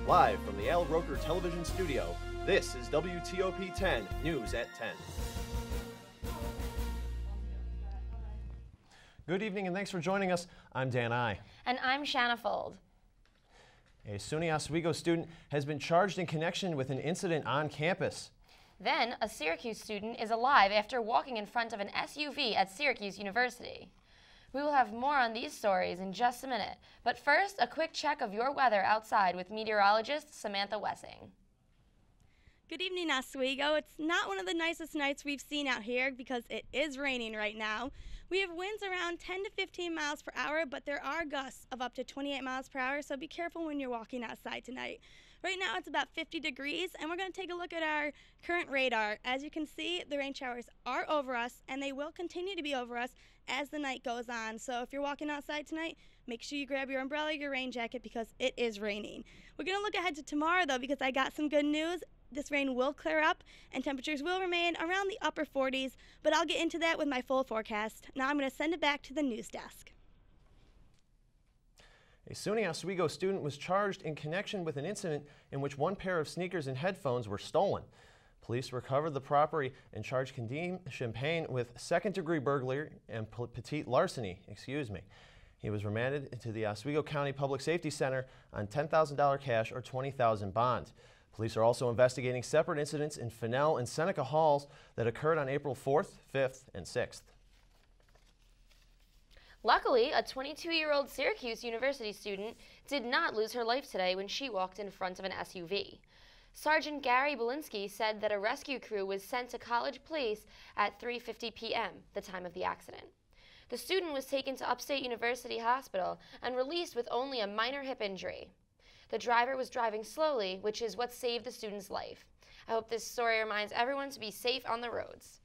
Live from the Al Roker Television Studio, this is WTOP 10 News at 10. Good evening and thanks for joining us. I'm Dan I. And I'm Shanna Fold. A SUNY Oswego student has been charged in connection with an incident on campus. Then, a Syracuse student is alive after walking in front of an SUV at Syracuse University. We will have more on these stories in just a minute, but first, a quick check of your weather outside with meteorologist Samantha Wessing. Good evening, Oswego. It's not one of the nicest nights we've seen out here because it is raining right now. We have winds around 10 to 15 miles per hour, but there are gusts of up to 28 miles per hour, so be careful when you're walking outside tonight. Right now it's about 50 degrees, and we're going to take a look at our current radar. As you can see, the rain showers are over us, and they will continue to be over us as the night goes on. So if you're walking outside tonight, make sure you grab your umbrella, your rain jacket, because it is raining. We're going to look ahead to tomorrow, though, because I got some good news. This rain will clear up, and temperatures will remain around the upper 40s, but I'll get into that with my full forecast. Now I'm going to send it back to the news desk. A SUNY Oswego student was charged in connection with an incident in which one pair of sneakers and headphones were stolen. Police recovered the property and charged Kadeem Champagne with second-degree burglary and petite larceny. He was remanded to the Oswego County Public Safety Center on $10,000 cash or $20,000 bond. Police are also investigating separate incidents in Fennell and Seneca Halls that occurred on April 4th, 5th, and 6th. Luckily, a 22-year-old Syracuse University student did not lose her life today when she walked in front of an SUV. Sergeant Gary Belinsky said that a rescue crew was sent to College Place at 3:50 p.m., the time of the accident. The student was taken to Upstate University Hospital and released with only a minor hip injury. The driver was driving slowly, which is what saved the student's life. I hope this story reminds everyone to be safe on the roads.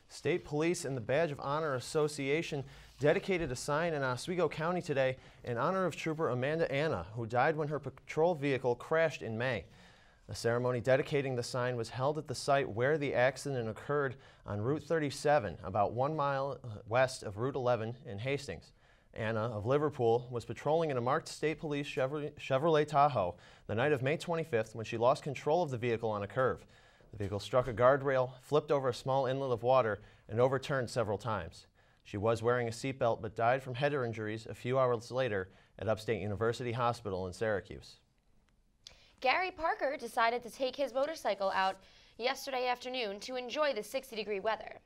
State Police and the Badge of Honor Association dedicated a sign in Oswego County today in honor of Trooper Amanda Anna, who died when her patrol vehicle crashed in May. A ceremony dedicating the sign was held at the site where the accident occurred on Route 37, about 1 mile west of Route 11 in Hastings. Anna of Liverpool was patrolling in a marked State Police Chevrolet Tahoe the night of May 25th when she lost control of the vehicle on a curve. The vehicle struck a guardrail, flipped over a small inlet of water, and overturned several times. She was wearing a seatbelt but died from head injuries a few hours later at Upstate University Hospital in Syracuse. Gary Parker decided to take his motorcycle out yesterday afternoon to enjoy the 60-degree weather.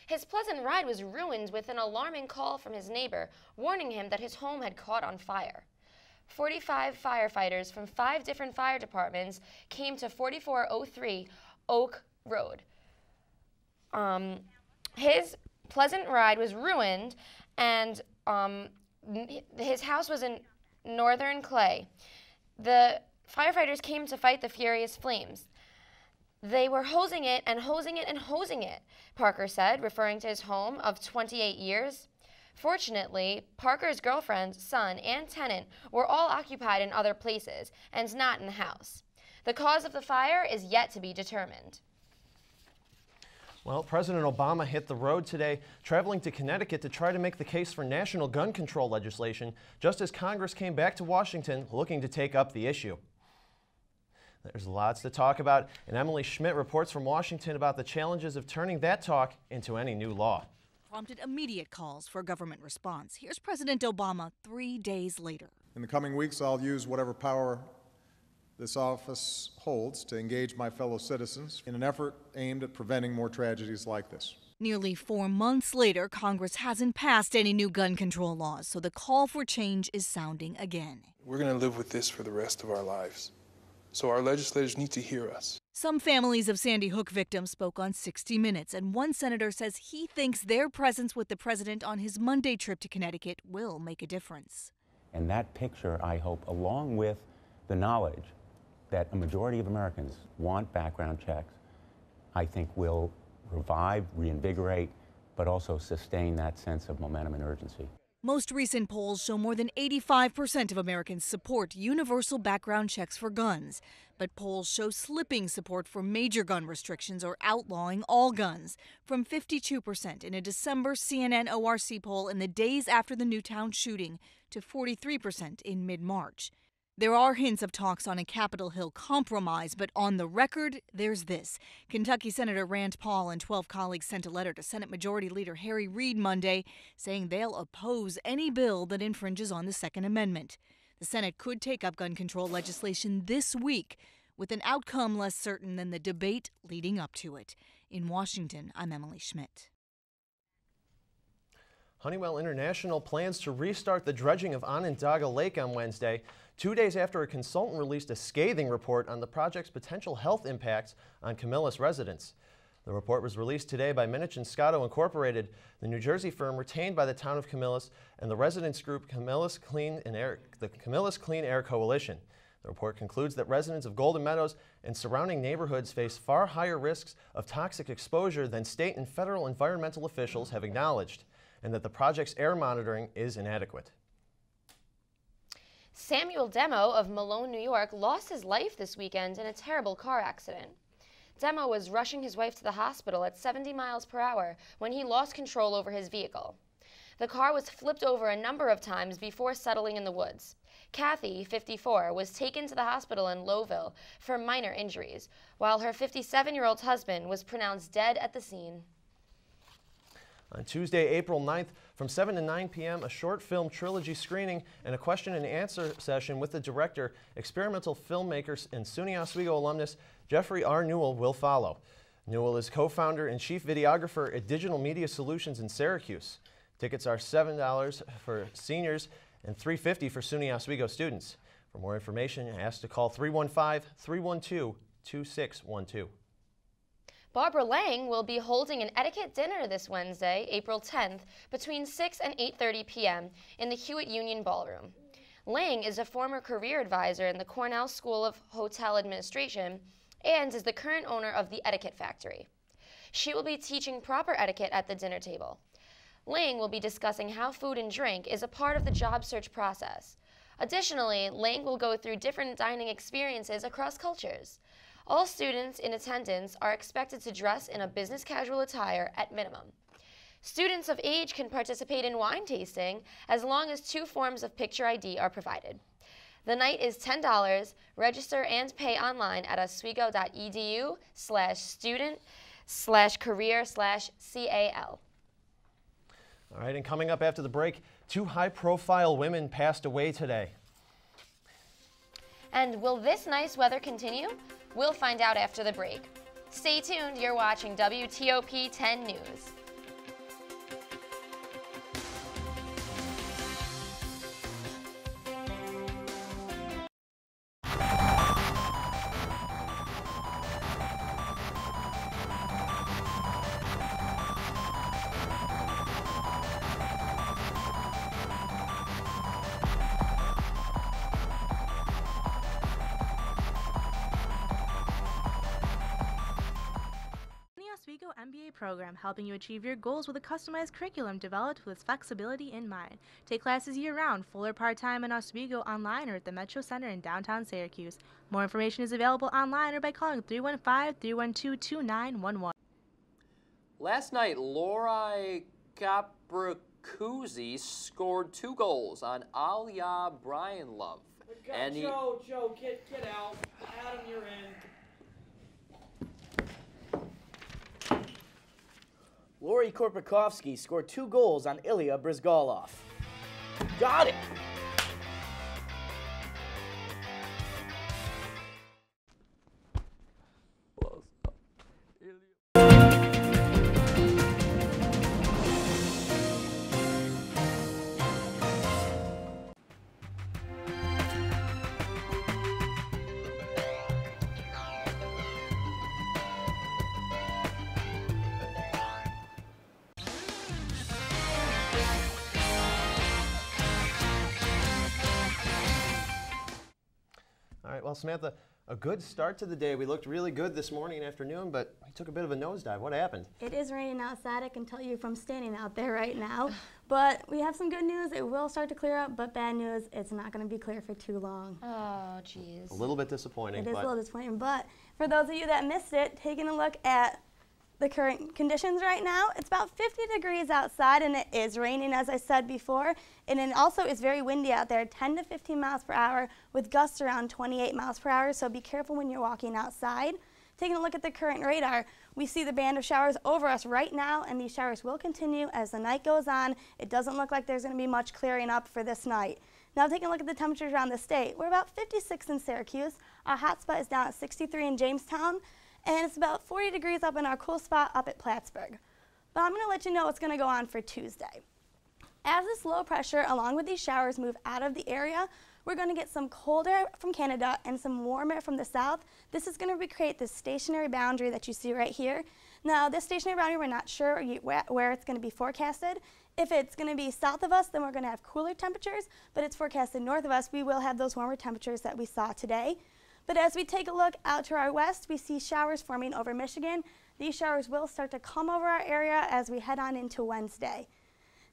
His pleasant ride was ruined with an alarming call from his neighbor, warning him that his home had caught on fire. 45 firefighters from 5 different fire departments came to 4403 Oak Road. His pleasant ride was ruined, and his house was in Northern Clay. The firefighters came to fight the furious flames. They were hosing it and hosing it and hosing it, Parker said, referring to his home of 28 years. Fortunately, Parker's girlfriend, son, and tenant were all occupied in other places and not in the house. The cause of the fire is yet to be determined. Well, President Obama hit the road today, traveling to Connecticut to try to make the case for national gun control legislation, just as Congress came back to Washington looking to take up the issue. There's lots to talk about, and Emily Schmidt reports from Washington about the challenges of turning that talk into any new law. Prompted immediate calls for a government response. Here's President Obama 3 days later. In the coming weeks, I'll use whatever power this office holds to engage my fellow citizens in an effort aimed at preventing more tragedies like this. Nearly 4 months later, Congress hasn't passed any new gun control laws, so the call for change is sounding again. We're going to live with this for the rest of our lives, so our legislators need to hear us. Some families of Sandy Hook victims spoke on 60 Minutes, and one senator says he thinks their presence with the president on his Monday trip to Connecticut will make a difference. And that picture, I hope, along with the knowledge that a majority of Americans want background checks, I think will revive, reinvigorate, but also sustain that sense of momentum and urgency. Most recent polls show more than 85% of Americans support universal background checks for guns. But polls show slipping support for major gun restrictions or outlawing all guns, from 52% in a December CNN ORC poll in the days after the Newtown shooting to 43% in mid-March. There are hints of talks on a Capitol Hill compromise, but on the record, there's this. Kentucky Senator Rand Paul and 12 colleagues sent a letter to Senate Majority Leader Harry Reid Monday saying they'll oppose any bill that infringes on the Second Amendment. The Senate could take up gun control legislation this week, with an outcome less certain than the debate leading up to it. In Washington, I'm Emily Schmidt. Honeywell International plans to restart the dredging of Onondaga Lake on Wednesday, 2 days after a consultant released a scathing report on the project's potential health impacts on Camillus residents. The report was released today by Minich and Scotto Incorporated, the New Jersey firm retained by the town of Camillus and the residents group the Camillus Clean Air Coalition. The report concludes that residents of Golden Meadows and surrounding neighborhoods face far higher risks of toxic exposure than state and federal environmental officials have acknowledged, and that the project's air monitoring is inadequate. Samuel Demo of Malone, New York, lost his life this weekend in a terrible car accident. Demo was rushing his wife to the hospital at 70 miles per hour when he lost control over his vehicle. The car was flipped over a number of times before settling in the woods. Kathy, 54, was taken to the hospital in Lowville for minor injuries, while her 57-year-old husband was pronounced dead at the scene. On Tuesday, April 9th, from 7 to 9 p.m., a short film trilogy screening and a question and answer session with the director, experimental filmmaker, and SUNY Oswego alumnus Jeffrey R. Newell will follow. Newell is co-founder and chief videographer at Digital Media Solutions in Syracuse. Tickets are $7 for seniors and $3.50 for SUNY Oswego students. For more information, ask to call 315-312-2612. Barbara Lang will be holding an etiquette dinner this Wednesday, April 10th, between 6 and 8:30 p.m. in the Hewitt Union Ballroom. Lang is a former career advisor in the Cornell School of Hotel Administration and is the current owner of the Etiquette Factory. She will be teaching proper etiquette at the dinner table. Lang will be discussing how food and drink is a part of the job search process. Additionally, Lang will go through different dining experiences across cultures. All students in attendance are expected to dress in a business casual attire at minimum. Students of age can participate in wine tasting as long as 2 forms of picture ID are provided. The night is $10. Register and pay online at oswego.edu/student/career/CAL. All right, and coming up after the break, 2 high-profile women passed away today. And will this nice weather continue? We'll find out after the break. Stay tuned, you're watching WTOP 10 News. Oswego MBA program, helping you achieve your goals with a customized curriculum developed with flexibility in mind. Take classes year-round, full or part-time in Oswego, online or at the Metro Center in downtown Syracuse. More information is available online or by calling 315-312-2911. Last night, Lori Capricuzzi scored 2 goals on Aliyah Brian Love. And Joe, get out. Adam, you're in. Lori Korpakowski scored 2 goals on Ilya Brizgalov. Got it! All right, well, Samantha, a good start to the day. We looked really good this morning and afternoon, but we took a bit of a nosedive. What happened? It is raining outside. I can tell you from standing out there right now. But we have some good news. It will start to clear up, but bad news, it's not going to be clear for too long. Oh, geez. A little bit disappointing. It is a little disappointing, but for those of you that missed it, taking a look at the current conditions right now. It's about 50 degrees outside and it is raining, as I said before. And it also is very windy out there, 10 to 15 miles per hour with gusts around 28 miles per hour. So be careful when you're walking outside. Taking a look at the current radar, we see the band of showers over us right now, and these showers will continue as the night goes on. It doesn't look like there's going to be much clearing up for this night. Now taking a look at the temperatures around the state, we're about 56 in Syracuse. Our hot spot is down at 63 in Jamestown, and it's about 40 degrees up in our cool spot up at Plattsburgh. But I'm going to let you know what's going to go on for Tuesday. As this low pressure, along with these showers, move out of the area, we're going to get some cold air from Canada and some warm air from the south. This is going to recreate this stationary boundary that you see right here. Now, this stationary boundary, we're not sure where it's going to be forecasted. If it's going to be south of us, then we're going to have cooler temperatures, but it's forecasted north of us, we will have those warmer temperatures that we saw today. But as we take a look out to our west, we see showers forming over Michigan. These showers will start to come over our area as we head on into Wednesday.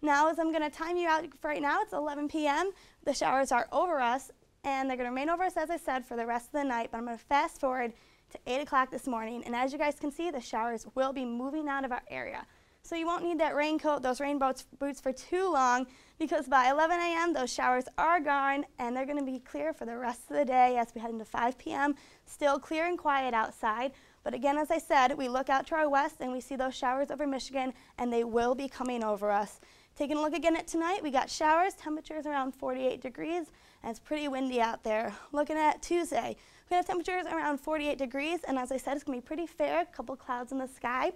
Now, as I'm going to time you out for right now, it's 11 p.m. The showers are over us, and they're going to remain over us, as I said, for the rest of the night. But I'm going to fast forward to 8 o'clock this morning, and as you guys can see, the showers will be moving out of our area. So you won't need that raincoat, those rain boots for too long, because by 11 a.m. those showers are gone, and they're going to be clear for the rest of the day as we head into 5 p.m. Still clear and quiet outside. But again, as I said, we look out to our west and we see those showers over Michigan, and they will be coming over us. Taking a look again at tonight, we got showers, temperatures around 48 degrees, and it's pretty windy out there. Looking at Tuesday, we have temperatures around 48 degrees, and as I said, it's going to be pretty fair, a couple clouds in the sky.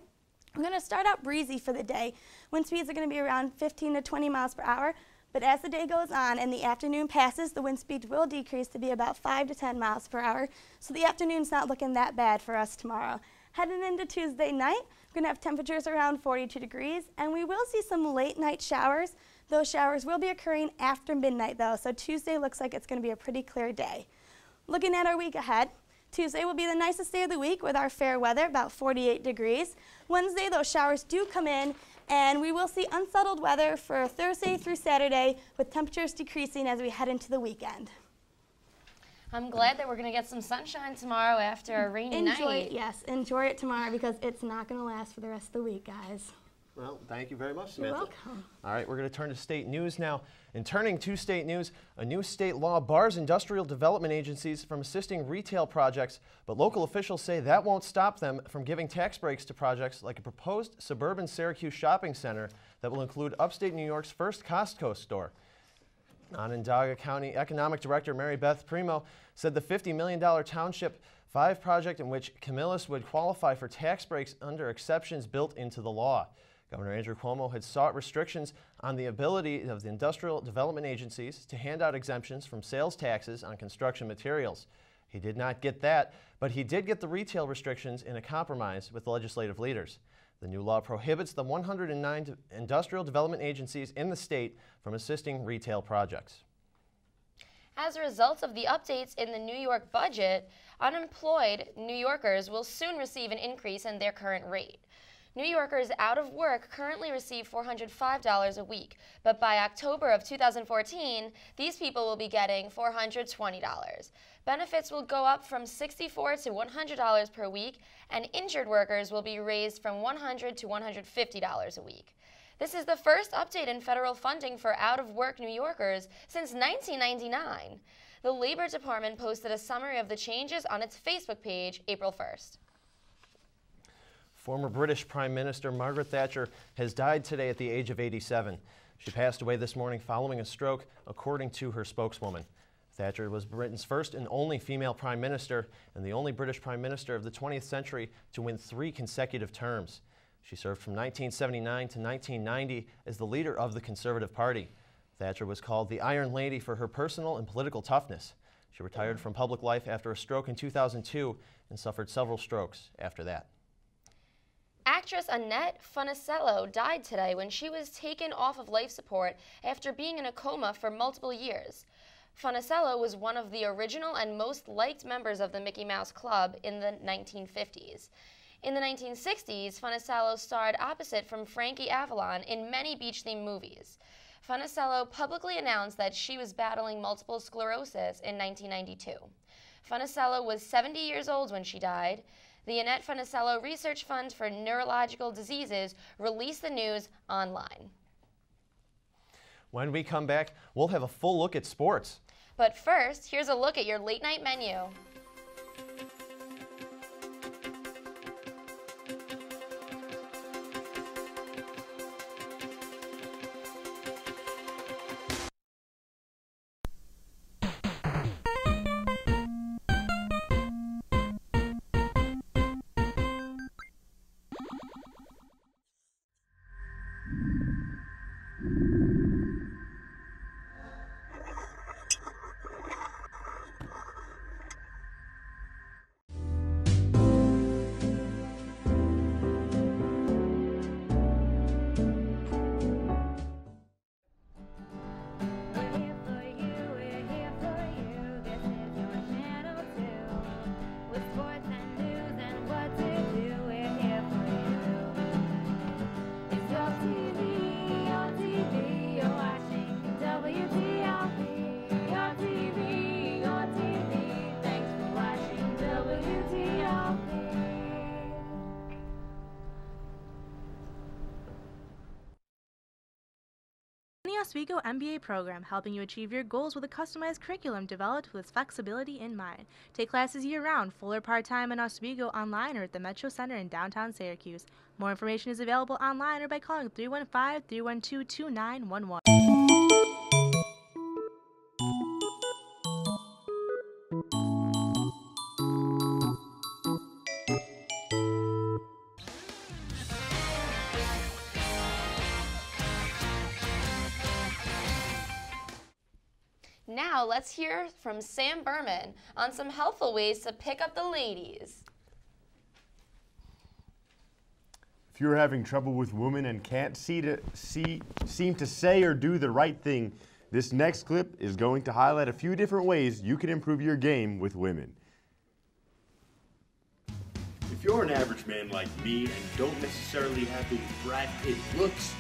We're going to start out breezy for the day. Wind speeds are going to be around 15 to 20 miles per hour, but as the day goes on and the afternoon passes, the wind speed will decrease to be about 5 to 10 miles per hour, so the afternoon's not looking that bad for us tomorrow. Heading into Tuesday night, we're going to have temperatures around 42 degrees, and we will see some late night showers. Those showers will be occurring after midnight though, so Tuesday looks like it's going to be a pretty clear day. Looking at our week ahead, Tuesday will be the nicest day of the week with our fair weather, about 48 degrees. Wednesday, those showers do come in, and we will see unsettled weather for Thursday through Saturday, with temperatures decreasing as we head into the weekend. I'm glad that we're going to get some sunshine tomorrow after a rainy night. Yes, enjoy it tomorrow because it's not going to last for the rest of the week, guys. Well, thank you very much, Samantha. You're welcome. All right, we're going to turn to state news now. And turning to state news, a new state law bars industrial development agencies from assisting retail projects, but local officials say that won't stop them from giving tax breaks to projects like a proposed suburban Syracuse shopping center that will include upstate New York's first Costco store. Onondaga County Economic Director Mary Beth Primo said the $50 million Township 5 project in which Camillus would qualify for tax breaks under exceptions built into the law. Governor Andrew Cuomo had sought restrictions on the ability of the industrial development agencies to hand out exemptions from sales taxes on construction materials. He did not get that, but he did get the retail restrictions in a compromise with the legislative leaders. The new law prohibits the 109 industrial development agencies in the state from assisting retail projects. As a result of the updates in the New York budget, unemployed New Yorkers will soon receive an increase in their current rate. New Yorkers out of work currently receive $405 a week, but by October of 2014, these people will be getting $420. Benefits will go up from $64 to $100 per week, and injured workers will be raised from $100 to $150 a week. This is the first update in federal funding for out-of-work New Yorkers since 1999. The Labor Department posted a summary of the changes on its Facebook page April 1st. Former British Prime Minister Margaret Thatcher has died today at the age of 87. She passed away this morning following a stroke, according to her spokeswoman. Thatcher was Britain's first and only female prime minister and the only British prime minister of the 20th century to win 3 consecutive terms. She served from 1979 to 1990 as the leader of the Conservative Party. Thatcher was called the Iron Lady for her personal and political toughness. She retired from public life after a stroke in 2002 and suffered several strokes after that. Actress Annette Funicello died today when she was taken off of life support after being in a coma for multiple years. Funicello was one of the original and most liked members of the Mickey Mouse Club in the 1950s. In the 1960s, Funicello starred opposite from Frankie Avalon in many beach-themed movies. Funicello publicly announced that she was battling multiple sclerosis in 1992. Funicello was 70 years old when she died. The Annette Funicello Research Fund for Neurological Diseases released the news online. When we come back, we'll have a full look at sports. But first, here's a look at your late night menu. Oswego MBA program, helping you achieve your goals with a customized curriculum developed with flexibility in mind. Take classes year-round, full or part-time in Oswego, online or at the Metro Center in downtown Syracuse. More information is available online or by calling 315-312-2911. Now let's hear from Sam Berman on some helpful ways to pick up the ladies. If you're having trouble with women and can't seem to say or do the right thing, this next clip is going to highlight a few different ways you can improve your game with women. If you're an average man like me and don't necessarily have those Brad Pitt looks,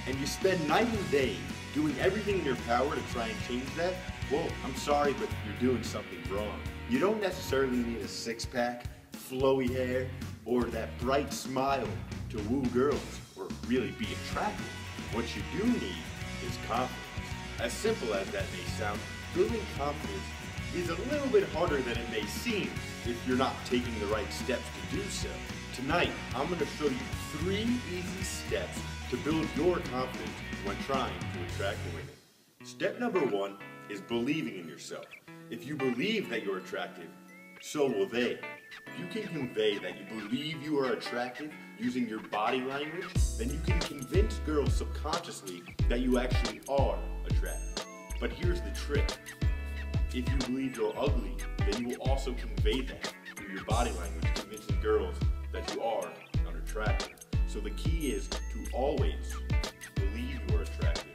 and you spend night and day doing everything in your power to try and change that, well, I'm sorry, but you're doing something wrong. You don't necessarily need a six-pack, flowy hair, or that bright smile to woo girls or really be attractive. What you do need is confidence. As simple as that may sound, building confidence is a little bit harder than it may seem if you're not taking the right steps to do so. Tonight, I'm going to show you 3 easy steps to build your confidence when trying to attract women. Step number 1 is believing in yourself. If you believe that you're attractive, so will they. You can convey that you believe you are attractive using your body language, then you can convince girls subconsciously that you actually are attractive. But here's the trick. If you believe you're ugly, then you will also convey that through your body language, convincing girls that you are unattractive. So the key is to always believe you are attractive.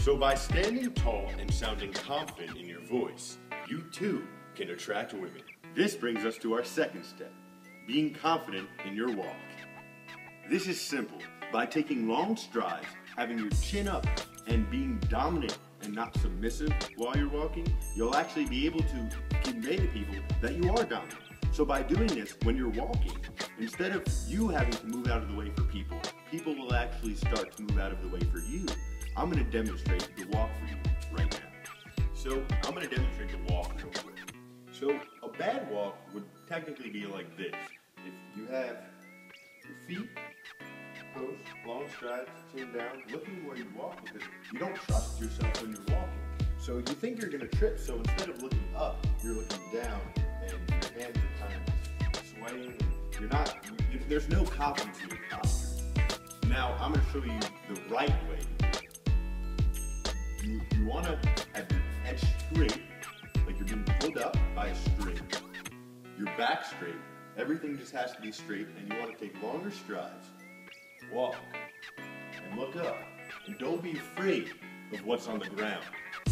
So by standing tall and sounding confident in your voice, you too can attract women. This brings us to our second step, being confident in your walk. This is simple. By taking long strides, having your chin up, and being dominant and not submissive while you're walking, you'll actually be able to convey to people that you are dominant. So by doing this, when you're walking, instead of you having to move out of the way for people, people will actually start to move out of the way for you. I'm going to demonstrate the walk for you right now. So I'm going to demonstrate the walk real quick. So a bad walk would technically be like this. If you have your feet close, long strides, chin down, looking where you walk because you don't trust yourself when you're walking. So you think you're going to trip, so instead of looking up, you're looking down and your hands are kind of swaying. There's no confidence in your posture. Now I'm going to show you the right way. You want to have your head straight, like you're being pulled up by a string. Your back straight. Everything just has to be straight, and you want to take longer strides. Walk and look up. And don't be afraid of what's on the ground.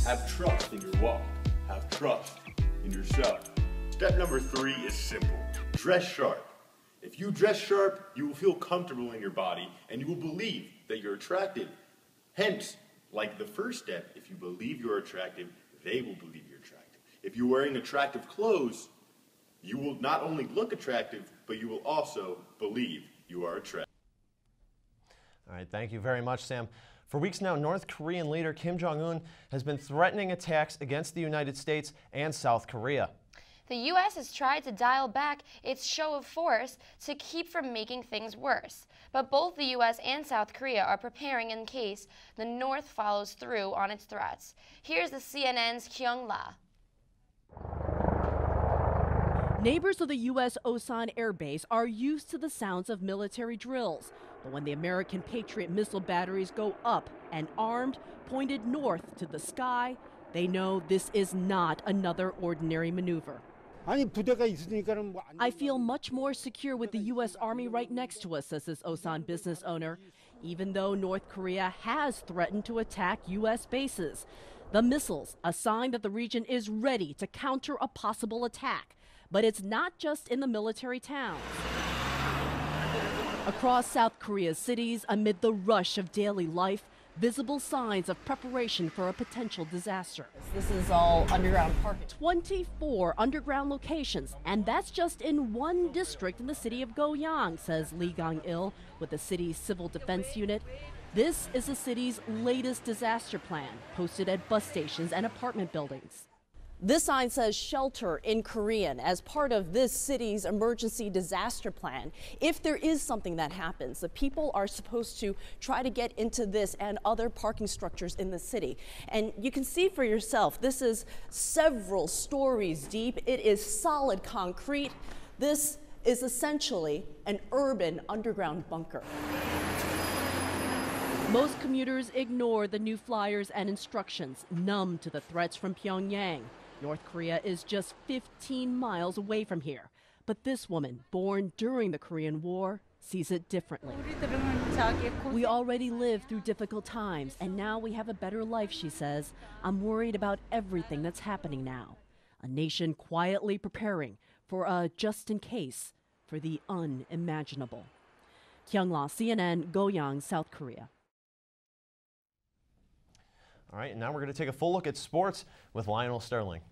Have trust in your walk. Have trust in yourself. Step number 3 is simple. Dress sharp. If you dress sharp, you will feel comfortable in your body, and you will believe that you're attractive. Hence, like the first step, if you believe you're attractive, they will believe you're attractive. If you're wearing attractive clothes, you will not only look attractive, but you will also believe you are a threat. All right, thank you very much, Sam. For weeks now, North Korean leader Kim Jong-un has been threatening attacks against the United States and South Korea. The U.S. has tried to dial back its show of force to keep from making things worse. But both the U.S. and South Korea are preparing in case the North follows through on its threats. Here's the CNN's Kyung La. Neighbors of the U.S. Osan Air Base are used to the sounds of military drills. But when the American Patriot missile batteries go up and armed, pointed north to the sky, they know this is not another ordinary maneuver. I feel much more secure with the U.S. Army right next to us, says this Osan business owner, even though North Korea has threatened to attack U.S. bases. The missiles, a sign that the region is ready to counter a possible attack. But it's not just in the military towns. Across South Korea's cities, amid the rush of daily life, visible signs of preparation for a potential disaster. This is all underground parking. 24 underground locations, and that's just in one district in the city of Goyang, says Lee Gang-il with the city's civil defense unit. This is the city's latest disaster plan, posted at bus stations and apartment buildings. This sign says shelter in Korean as part of this city's emergency disaster plan. If there is something that happens, the people are supposed to try to get into this and other parking structures in the city. And you can see for yourself, this is several stories deep. It is solid concrete. This is essentially an urban underground bunker. Most commuters ignore the new flyers and instructions, numb to the threats from Pyongyang. North Korea is just 15 miles away from here. But this woman, born during the Korean War, sees it differently. We already lived through difficult times, and now we have a better life, she says. I'm worried about everything that's happening now. A nation quietly preparing for a just in case, for the unimaginable. Kyung La, CNN, Goyang, South Korea. All right, and now we're going to take a full look at sports with Lionel Sterling.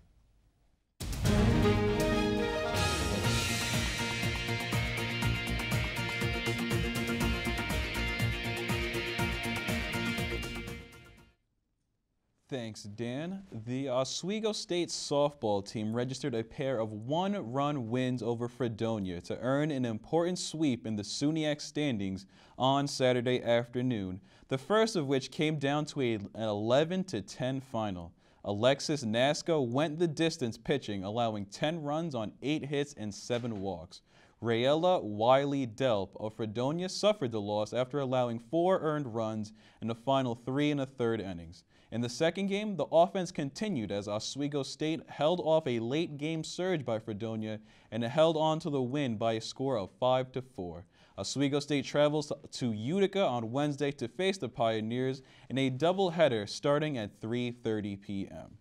Thanks, Dan. The Oswego State softball team registered a pair of one-run wins over Fredonia to earn an important sweep in the SUNYAC standings on Saturday afternoon, the first of which came down to an 11-10 final. Alexis Nasco went the distance pitching, allowing 10 runs on 8 hits and 7 walks. Rayella Wiley-Delp of Fredonia suffered the loss after allowing 4 earned runs in the final 3 1/3 innings. In the second game, the offense continued as Oswego State held off a late-game surge by Fredonia and held on to the win by a score of 5-4. Oswego State travels to Utica on Wednesday to face the Pioneers in a doubleheader starting at 3:30 p.m.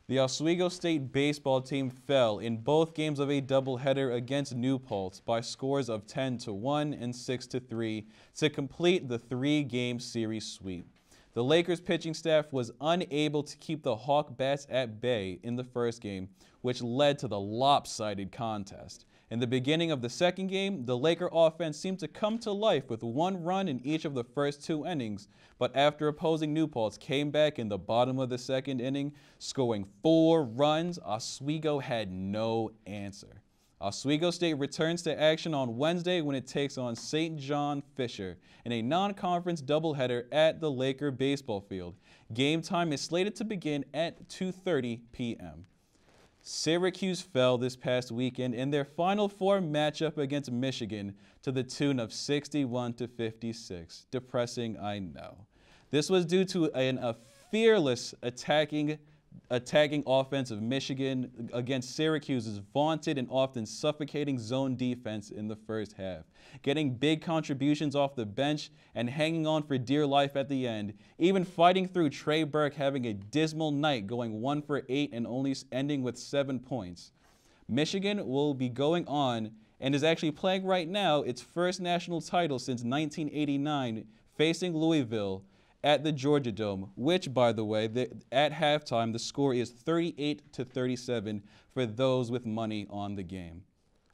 The Oswego State baseball team fell in both games of a doubleheader against New Paltz by scores of 10-1 and 6-3 to complete the 3-game series sweep. The Lakers pitching staff was unable to keep the Hawk Bats at bay in the first game, which led to the lopsided contest. In the beginning of the second game, the Laker offense seemed to come to life with 1 run in each of the first 2 innings, but after opposing New Paltz came back in the bottom of the second inning, scoring 4 runs, Oswego had no answer. Oswego State returns to action on Wednesday when it takes on St. John Fisher in a non-conference doubleheader at the Laker baseball field. Game time is slated to begin at 2:30 p.m. Syracuse fell this past weekend in their Final Four matchup against Michigan to the tune of 61-56. Depressing, I know. This was due to a fearless attacking offense of Michigan against Syracuse's vaunted and often suffocating zone defense in the first half, getting big contributions off the bench and hanging on for dear life at the end, even fighting through Trey Burke having a dismal night going 1 for 8 and only ending with 7 points. Michigan will be going on and is actually playing right now its first national title since 1989, facing Louisville at the Georgia Dome, which, by the way, at halftime, the score is 38-37 for those with money on the game.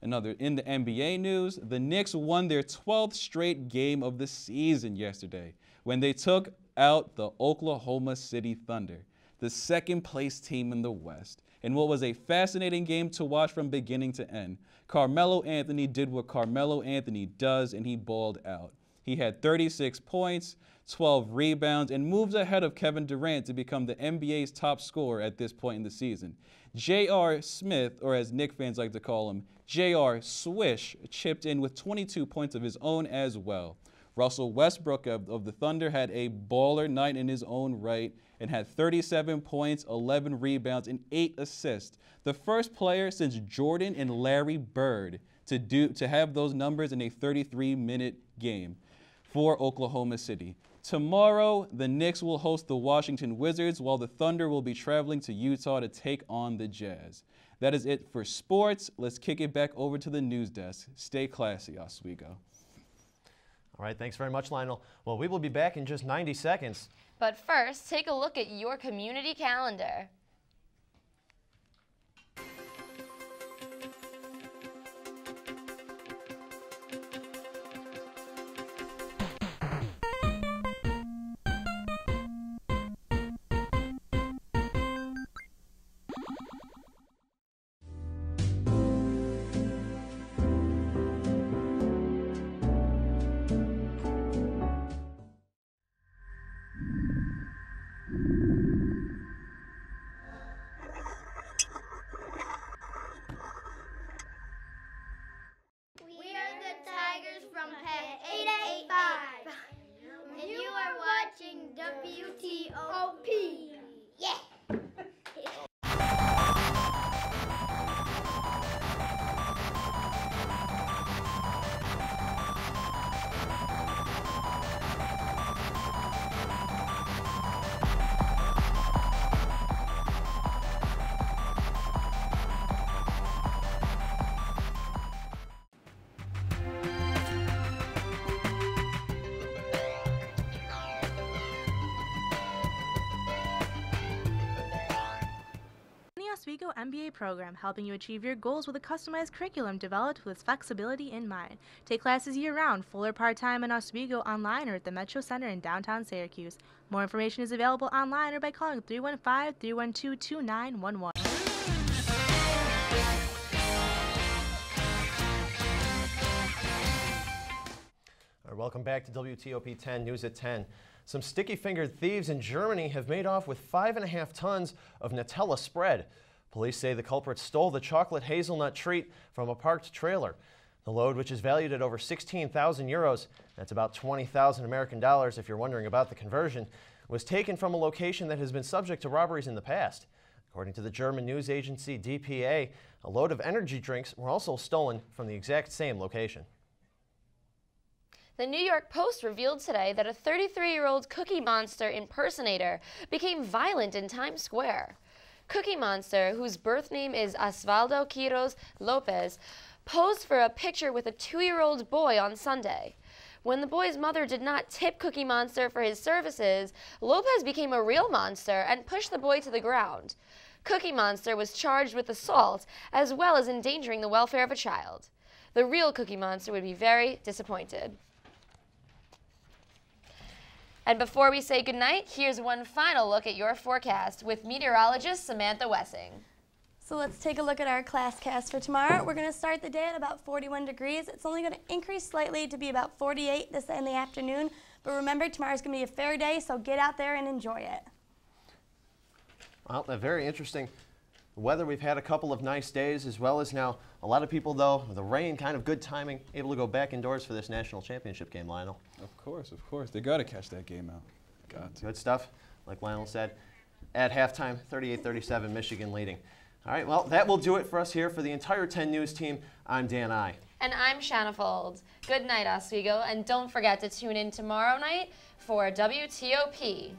In the NBA news, the Knicks won their 12th straight game of the season yesterday when they took out the Oklahoma City Thunder, the second-place team in the West, in what was a fascinating game to watch from beginning to end. Carmelo Anthony did what Carmelo Anthony does, and he balled out. He had 36 points, 12 rebounds, and moves ahead of Kevin Durant to become the NBA's top scorer at this point in the season. J.R. Smith, or as Knicks fans like to call him, J.R. Swish, chipped in with 22 points of his own as well. Russell Westbrook of the Thunder had a baller night in his own right and had 37 points, 11 rebounds, and 8 assists. The first player since Jordan and Larry Bird to have those numbers in a 33-minute game for Oklahoma City. Tomorrow, the Knicks will host the Washington Wizards, while the Thunder will be traveling to Utah to take on the Jazz. That is it for sports. Let's kick it back over to the news desk. Stay classy, Oswego. All right, thanks very much, Lionel. Well, we will be back in just 90 seconds. But first, take a look at your community calendar. WTOP. Yeah. Oswego MBA program, helping you achieve your goals with a customized curriculum developed with flexibility in mind. Take classes year-round, full or part-time in Oswego, online or at the Metro Center in downtown Syracuse. More information is available online or by calling 315-312-2911. All right, welcome back to WTOP 10 News at 10. Some sticky-fingered thieves in Germany have made off with 5.5 tons of Nutella spread. Police say the culprits stole the chocolate hazelnut treat from a parked trailer. The load, which is valued at over 16,000 euros, that's about 20,000 American dollars if you're wondering about the conversion, was taken from a location that has been subject to robberies in the past. According to the German news agency DPA, a load of energy drinks were also stolen from the exact same location. The New York Post revealed today that a 33-year-old Cookie Monster impersonator became violent in Times Square. Cookie Monster, whose birth name is Osvaldo Quiroz Lopez, posed for a picture with a 2-year-old boy on Sunday. When the boy's mother did not tip Cookie Monster for his services, Lopez became a real monster and pushed the boy to the ground. Cookie Monster was charged with assault as well as endangering the welfare of a child. The real Cookie Monster would be very disappointed. And before we say goodnight, here's one final look at your forecast with meteorologist Samantha Wessing. So let's take a look at our classcast for tomorrow. We're going to start the day at about 41 degrees. It's only going to increase slightly to be about 48 in the afternoon. But remember, tomorrow's going to be a fair day, so get out there and enjoy it. Well, very interesting. The weather, we've had a couple of nice days, as well as now a lot of people, though, the rain, kind of good timing, able to go back indoors for this national championship game, Lionel. Of course, of course. They got to catch that game out. Got to. Good stuff, like Lionel said. At halftime, 38-37, Michigan leading. All right, well, that will do it for us here for the entire 10 News team. I'm Dan I. And I'm Shanna Fold. Good night, Oswego, and don't forget to tune in tomorrow night for WTOP.